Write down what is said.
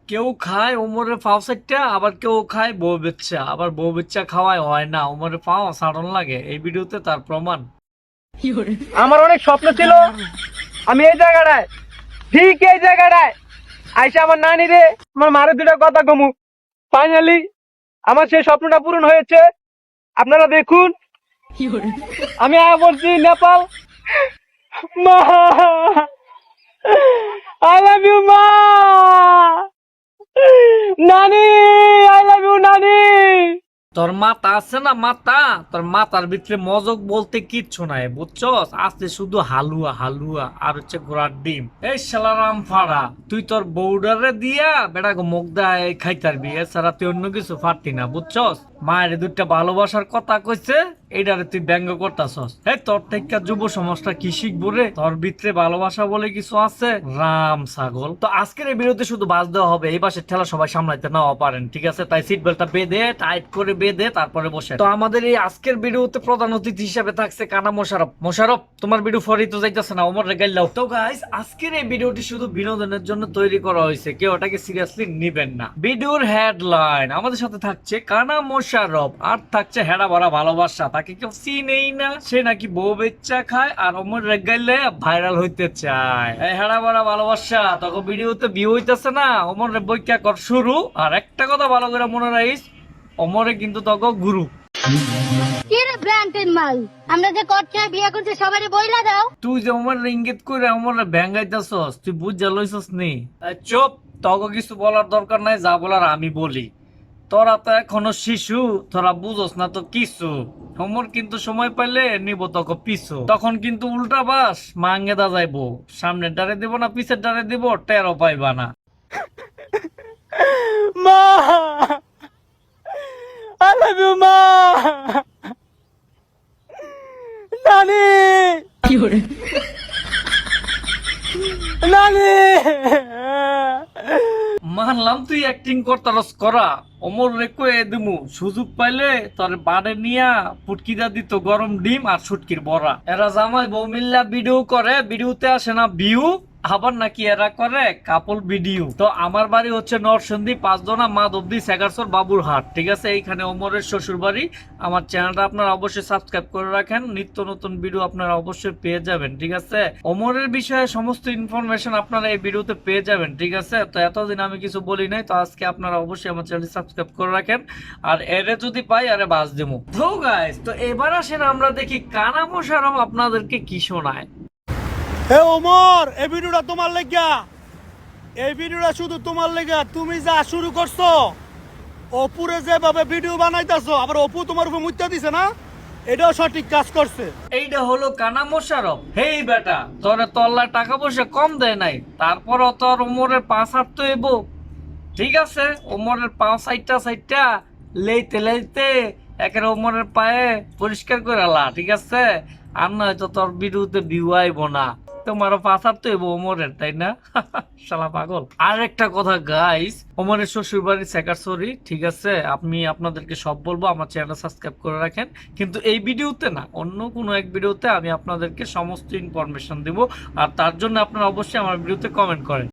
কেউ খায় ওমরের পাও সাইটটা, আবার কেউ খায় বউ বেচ্চা, আবার বউ বেচ্চা খাওয়ায় হয় না, ওমরের পাও সাড়ন লাগে। এই ভিডিওতে তার প্রমাণ। আমার অনেক স্বপ্ন ছিল আমি এই জায়গাটায়, ঠিক এই জায়গাটায় আইসা আমার নানি রে, আমার মারে দুটা কথা কমু। ফাইনালি আমার সেই স্বপ্নটা পূরণ হয়েছে। আপনারা দেখুন, আমি আয়া বলছি নেপাল। মা, আই লাভ ইউ মা। নানি, আই লাভ ইউ নানি। তোর মাথা আছে না, মাথা, তোর মাথার ভিতরে মজক বলতে কিচ্ছু নাই, বুঝছস? আছে শুধু হালুয়া হালুয়া আর হচ্ছে ঘোড়ার ডিম। এই শালারাম ফাড়া, তুই তোর বউডারে দিয়া বেড়া মুখ দেয় খাইতারবি, এছাড়া তুই অন্য কিছু পারতি না, বুঝছস? মায়ের দুইটা ভালোবাসার কথা কইছে, এইটারে তুই ব্যঙ্গ করতাছস। এই তোর থেকে যুব সমাজটা কি শিখবো রে? তোর ভিতরে ভালোবাসা বলে কিছু আছে? রাম ছাগল। তো আজকের এই ভিডিওতে শুধু বাজ দেওয়া হবে, এই পাশের ঠেলা সবাই সামলাইতে নাও পারেন, ঠিক আছে? তাই সিট বেল্টটা বেঁধে টাইট করে বেঁধে তারপরে বসে। তো আমাদের এই আজকের ভিডিওতে প্রধান অতিথি হিসেবে থাকছে কানা মোশারফ। মোশারফ, তোমার ভিডিও ফরি তো যাইতেছে না, ওমর রে গাইলাও। তো গাইস, আজকের এই ভিডিওটি শুধু বিনোদনের জন্য তৈরি করা হয়েছে, কেউ ওটাকে সিরিয়াসলি নিবেন না। ভিডিওর হেডলাইন, আমাদের সাথে থাকছে কানা মোশারফ, আর থাকছে হেডা ভরা ভালোবাসা। তাকে কেউ চিনেই না, সে নাকি বউ বেচ্চা খায় আর ওমর রে গাইলে ভাইরাল হইতে চায়। এই হেডা ভরা ভালোবাসা, তখন ভিডিওতে ভিউ হইতেছে না, ওমর রে বইকা কর শুরু। আর একটা কথা ভালো করে মনে রাখিস, অমরে কিন্তু তখন গুরু। কি রে ব্র্যান্ডের মাল, আমরা যে কটকে বিয়ে করতে সবারই বইলা দাও। তুই যে আমার ইঙ্গিত করে আমার ব্যাঙ্গাইতেছস, তুই বুঝা লইছস নি? চুপ, তখন কিছু বলার দরকার নাই, যা বলার আমি বলি। তোরা তো এখনো শিশু, তোরা বুঝস না তো কিছু। হোমর কিন্তু সময় পাইলে নিব তখন পিছু, তখন কিন্তু উল্টা বাস মাঙ্গে দা যাইবো। সামনের ডারে দিব না পিছের ডারে দিব, টেরো পাইবা না। মা, আই লাভ ইউ মা। নানি, নানি। মানলাম তুই অ্যাক্টিং করতারস করা, অমর রেকো এ দিমু সুযোগ পাইলে তোর বাড়ে নিয়া ফুটকিদা দিত গরম ডিম আর শুটকির বড়া। এরা জামাই বউ মিল্লা ভিডিও করে, ভিডিওতে আসে না ভিউ, আবার নাকি এরা করে কাপল ভিডিও। তো আমার বাড়ি হচ্ছে নরসিংদী, পাঁচদোনা মাধবদী সেগারসর বাবুরহাট, ঠিক আছে? এইখানে ওমরের শ্বশুর বাড়ি। আমার চ্যানেলটা আপনারা অবশ্যই সাবস্ক্রাইব করে রাখেন, নিত্য নতুন ভিডিও আপনারা অবশ্যই পেয়ে যাবেন, ঠিক আছে? ওমরের বিষয়ে সমস্ত ইনফরমেশন আপনারা এই ভিডিওতে পেয়ে যাবেন, ঠিক আছে? তো এতদিন আমি কিছু বলি নাই, তো আজকে আপনারা অবশ্যই আমার চ্যানেল সাবস্ক্রাইব করে রাখেন। আর এরে যদি পাই আরে বাস দেবো। তো গাইস, তো এবার আসেন আমরা দেখি কানা মোশারফ আপনাদেরকে কি শোনায়। হে ওমর, এই ভিডিওটা তোমার লেগা, এই ভিডিওটা শুধু তোমার লেগা। তুমি যা শুরু করছো, অপুরে যেভাবে ভিডিও বানাইতেছো, আবার অপু তোমার উপর মুত্যা দিছে না, এটাও সঠিক কাজ করছে। এইটা হলো কানা মোশারফ। হেই বেটা, তোরে তল্লায় টাকা পয়সা কম দেয় নাই, তারপরও তোর ওমরের পাঁচ হাত তো এবো, ঠিক আছে? ওমরের পাঁচ সাইডটা সাইডটা লেইতে লেইতে একের ওমরের পায়ে পরিষ্কার করে লা, ঠিক আছে? আর নয়তো তোর ভিডিওতে ভিউ আইব না। তোমারও পাশার তো এবো ওমরের, তাই না? শালা পাগল। আর একটা কথা গাইস, ওমরের শ্বশুর বাড়ি সেকারসরি, ঠিক আছে? আমি আপনাদেরকে সব বলবো, আমার চ্যানেল সাবস্ক্রাইব করে রাখেন। কিন্তু এই ভিডিওতে না, অন্য কোনো এক ভিডিওতে আমি আপনাদেরকে সমস্ত ইনফরমেশন দিব। আর তার জন্য আপনারা অবশ্যই আমার ভিডিওতে কমেন্ট করেন।